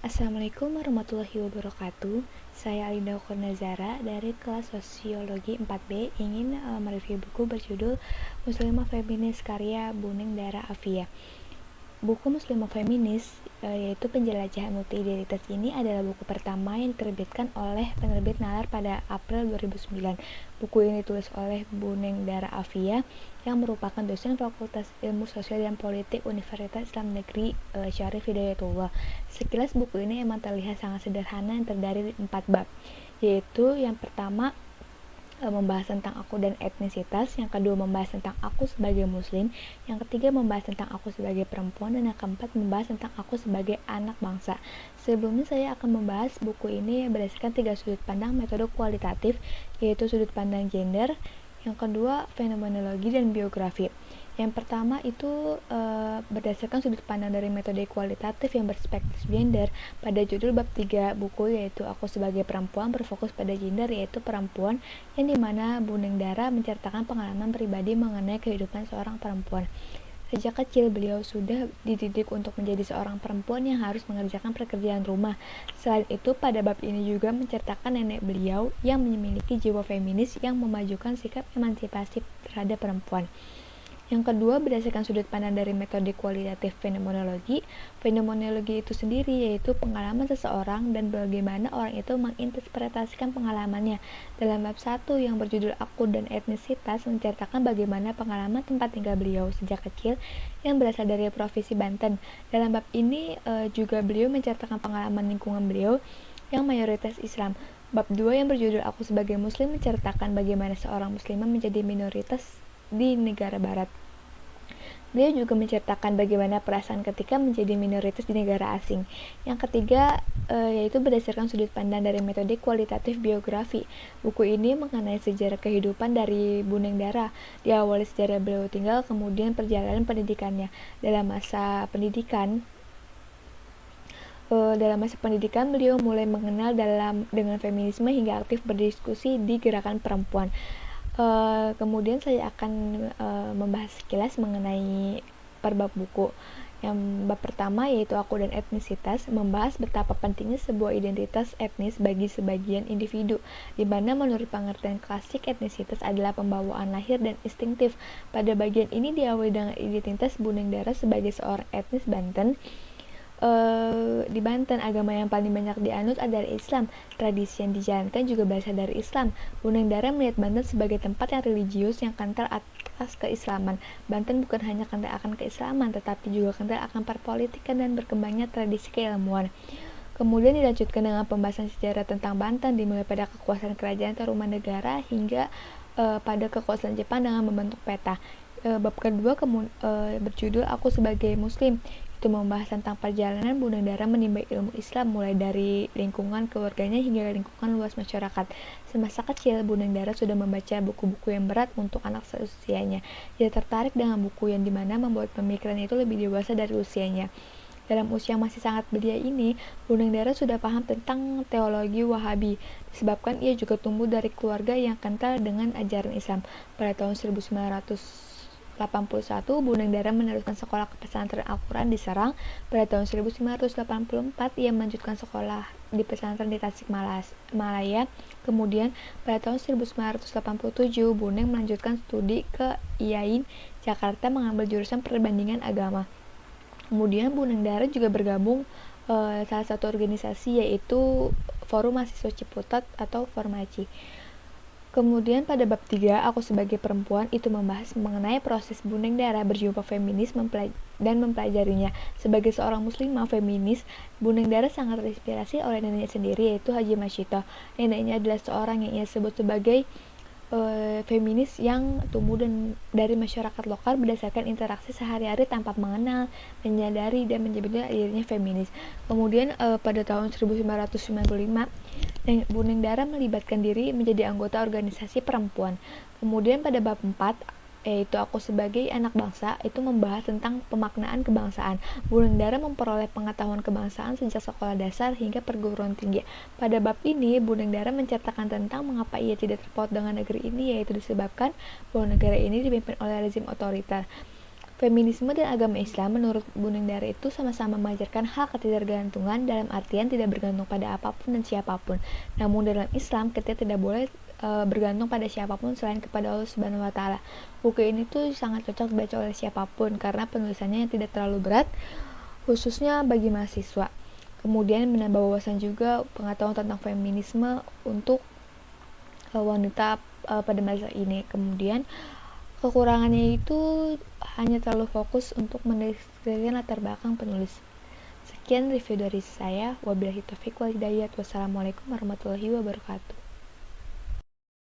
Assalamualaikum warahmatullahi wabarakatuh. Saya Alinda Kornazara dari kelas Sosiologi 4B ingin mereview buku berjudul Muslimah Feminis karya Buning Dara Afia. Buku Muslimah Feminis yaitu Penjelajahan Multi-Identitas ini adalah buku pertama yang diterbitkan oleh penerbit Nalar pada April 2009. Buku ini ditulis oleh Buning Dara Afia yang merupakan dosen Fakultas Ilmu Sosial dan Politik Universitas Islam Negeri Syarif Hidayatullah. Sekilas buku ini emang terlihat sangat sederhana yang terdiri dari 4 bab, yaitu yang pertama membahas tentang aku dan etnisitas, yang kedua membahas tentang aku sebagai muslim, yang ketiga membahas tentang aku sebagai perempuan, dan yang keempat membahas tentang aku sebagai anak bangsa. Sebelumnya saya akan membahas buku ini berdasarkan 3 sudut pandang metode kualitatif, yaitu sudut pandang gender, yang kedua fenomenologi dan biografi. Yang pertama itu berdasarkan sudut pandang dari metode kualitatif yang berspektif gender. Pada judul bab 3 buku yaitu Aku Sebagai Perempuan berfokus pada gender, yaitu perempuan, yang dimana Buning Dara menceritakan pengalaman pribadi mengenai kehidupan seorang perempuan. Sejak kecil beliau sudah dididik untuk menjadi seorang perempuan yang harus mengerjakan pekerjaan rumah. Selain itu, pada bab ini juga menceritakan nenek beliau yang memiliki jiwa feminis yang memajukan sikap emansipasi terhadap perempuan. Yang kedua, berdasarkan sudut pandang dari metode kualitatif fenomenologi. Fenomenologi itu sendiri yaitu pengalaman seseorang dan bagaimana orang itu menginterpretasikan pengalamannya. Dalam bab 1 yang berjudul Aku dan Etnisitas menceritakan bagaimana pengalaman tempat tinggal beliau sejak kecil yang berasal dari Provinsi Banten. Dalam bab ini juga beliau menceritakan pengalaman lingkungan beliau yang mayoritas Islam. Bab 2 yang berjudul Aku Sebagai Muslim menceritakan bagaimana seorang muslimah menjadi minoritas di negara barat. Dia juga menceritakan bagaimana perasaan ketika menjadi minoritas di negara asing. Yang ketiga, yaitu berdasarkan sudut pandang dari metode kualitatif biografi. Buku ini mengenai sejarah kehidupan dari Buning Dara. Diawali sejarah beliau tinggal, kemudian perjalanan pendidikannya. Dalam masa pendidikan beliau mulai mengenal dengan feminisme hingga aktif berdiskusi di gerakan perempuan. Kemudian saya akan membahas sekilas mengenai per bab buku. Yang bab pertama yaitu Aku dan Etnisitas membahas betapa pentingnya sebuah identitas etnis bagi sebagian individu, di mana menurut pengertian klasik etnisitas adalah pembawaan lahir dan instingtif. Pada bagian ini diawali dengan identitas Buning Dara sebagai seorang etnis Banten. Di Banten, agama yang paling banyak dianut adalah Islam. Tradisi yang dijalankan juga berasal dari Islam. Buning Dara melihat Banten sebagai tempat yang religius yang kental atas keislaman. Banten bukan hanya kental akan keislaman, tetapi juga kental akan perpolitikan dan berkembangnya tradisi keilmuan. Kemudian dilanjutkan dengan pembahasan sejarah tentang Banten, dimulai pada kekuasaan kerajaan Tarumanegara hingga pada kekuasaan Jepang dengan membentuk peta. Bab kedua berjudul Aku Sebagai Muslim, itu membahas tentang perjalanan Buning Dara menimba ilmu Islam mulai dari lingkungan keluarganya hingga lingkungan luas masyarakat. Semasa kecil, Buning Dara sudah membaca buku-buku yang berat untuk anak seusianya. Dia tertarik dengan buku yang dimana membuat pemikiran itu lebih dewasa dari usianya. Dalam usia masih sangat belia ini, Buning Dara sudah paham tentang teologi Wahabi, disebabkan ia juga tumbuh dari keluarga yang kental dengan ajaran Islam. Pada tahun 1981, Buning Dara meneruskan sekolah ke pesantren Al-Quran di Serang. Pada tahun 1984, ia melanjutkan sekolah di pesantren di Tasikmalaya. Kemudian, pada tahun 1987, Buning melanjutkan studi ke IAIN, Jakarta, mengambil jurusan perbandingan agama. Kemudian, Buning Dara juga bergabung salah satu organisasi, yaitu Forum Mahasiswa Ciputat atau Formaci. Kemudian pada bab 3, Aku Sebagai Perempuan, itu membahas mengenai proses Buning Dara berjumpa feminis dan mempelajarinya. Sebagai seorang muslimah feminis, Buning Dara sangat terinspirasi oleh neneknya sendiri, yaitu Haji Masyito. Neneknya adalah seorang yang ia sebut sebagai feminis yang tumbuh dari masyarakat lokal berdasarkan interaksi sehari-hari tanpa mengenal, menyadari, dan menyebutnya dirinya feminis. Kemudian pada tahun 1995, Buning Dara melibatkan diri menjadi anggota organisasi perempuan. Kemudian pada bab 4, yaitu Aku Sebagai Anak Bangsa, itu membahas tentang pemaknaan kebangsaan. Buning Dara memperoleh pengetahuan kebangsaan sejak sekolah dasar hingga perguruan tinggi. Pada bab ini, Buning Dara menceritakan tentang mengapa ia tidak terpaut dengan negeri ini, yaitu disebabkan bahwa negara ini dipimpin oleh rezim otoriter. Feminisme dan agama Islam menurut Bu Nindari itu sama-sama mengajarkan hak ketergantungan dalam artian tidak bergantung pada apapun dan siapapun. Namun dalam Islam kita tidak boleh bergantung pada siapapun selain kepada Allah Subhanahu wa taala. Buku ini tuh sangat cocok dibaca oleh siapapun karena penulisannya yang tidak terlalu berat khususnya bagi mahasiswa. Kemudian menambah wawasan juga pengetahuan tentang feminisme untuk wanita pada masa ini. Kemudian kekurangannya itu hanya terlalu fokus untuk mendeskripsikan latar belakang penulis. Sekian review dari saya. Wabillahi taufiq wal hidayah. Wassalamualaikum warahmatullahi wabarakatuh.